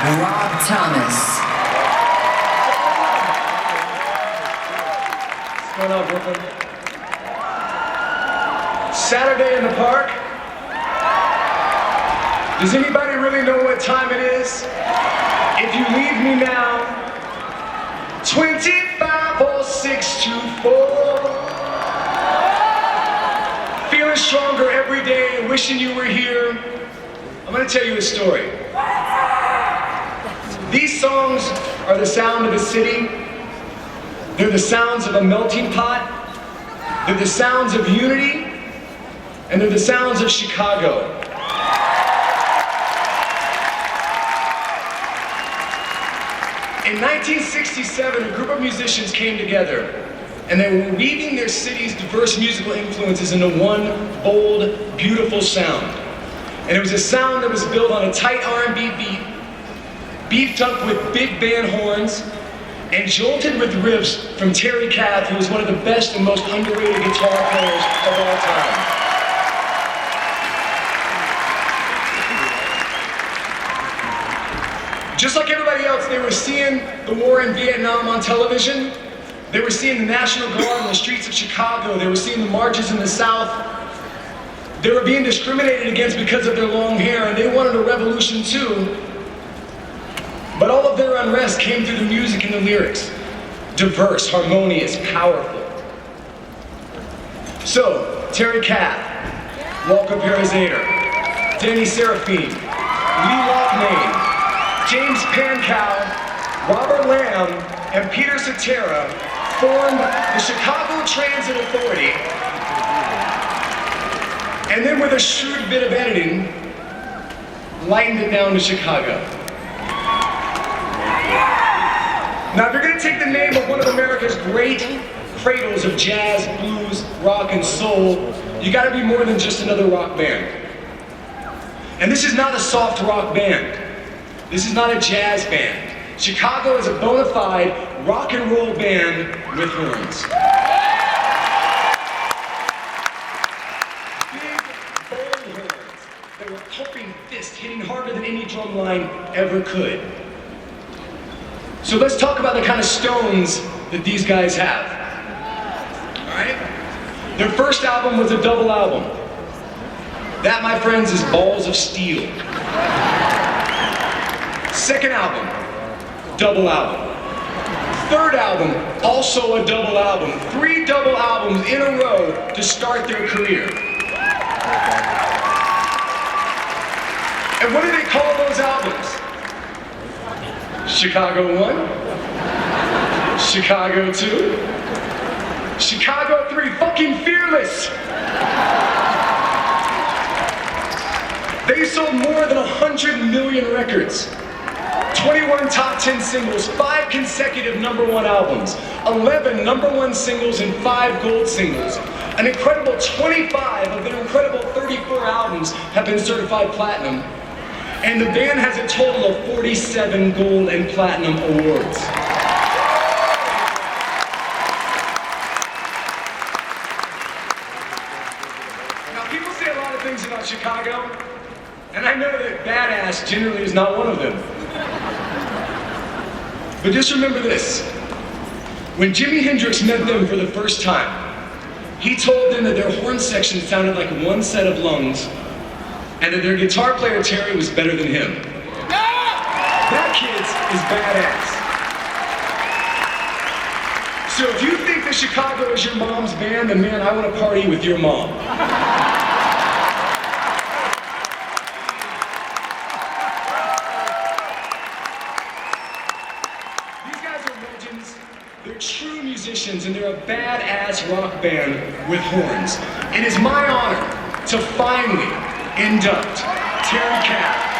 Rob Thomas. What's going on, Brooklyn? Saturday in the park? Does anybody really know what time it is? If you leave me now, 25-0624. Feeling stronger every day, wishing you were here. I'm gonna tell you a story. These songs are the sound of a city. They're the sounds of a melting pot. They're the sounds of unity. And they're the sounds of Chicago. In 1967, a group of musicians came together, and they were weaving their city's diverse musical influences into one bold, beautiful sound. And it was a sound that was built on a tight R&B beat, beefed up with big band horns, and jolted with riffs from Terry Kath, who was one of the best and most underrated guitar players of all time. Just like everybody else, they were seeing the war in Vietnam on television. They were seeing the National Guard on the streets of Chicago. They were seeing the marches in the South. They were being discriminated against because of their long hair, and they wanted a revolution too. But all of their unrest came through the music and the lyrics. Diverse, harmonious, powerful. So, Terry Kath, Walker Perizader, Danny Seraphine, Lee Loughnane, James Pankow, Robert Lamb, and Peter Cetera formed the Chicago Transit Authority, and then with a shrewd bit of editing, lightened it down to Chicago. Now, if you're going to take the name of one of America's great cradles of jazz, blues, rock, and soul, you got to be more than just another rock band. And this is not a soft rock band. This is not a jazz band. Chicago is a bona fide rock and roll band with horns. Big, bold horns that were pumping fists, hitting harder than any drum line ever could. So let's talk about the kind of stones that these guys have. All right? Their first album was a double album. That, my friends, is Balls of Steel. Second album, double album. Third album, also a double album. 3 double albums in a row to start their career. And what do they call those albums? Chicago 1, Chicago 2, Chicago 3, fucking fearless! They sold more than 100 million records. 21 top 10 singles, 5 consecutive #1 albums, 11 #1 singles and 5 gold singles. An incredible 25 of their incredible 34 albums have been certified platinum. And the band has a total of 47 gold and platinum awards. Now, people say a lot of things about Chicago, and I know that badass generally is not one of them. But just remember this. When Jimi Hendrix met them for the first time, he told them that their horn section sounded like one set of lungs, and that their guitar player Terry was better than him. That, kids, is badass. So if you think that Chicago is your mom's band, then man, I want to party with your mom. These guys are legends. They're true musicians, and they're a badass rock band with horns. It is my honor to finally induct Terry Kath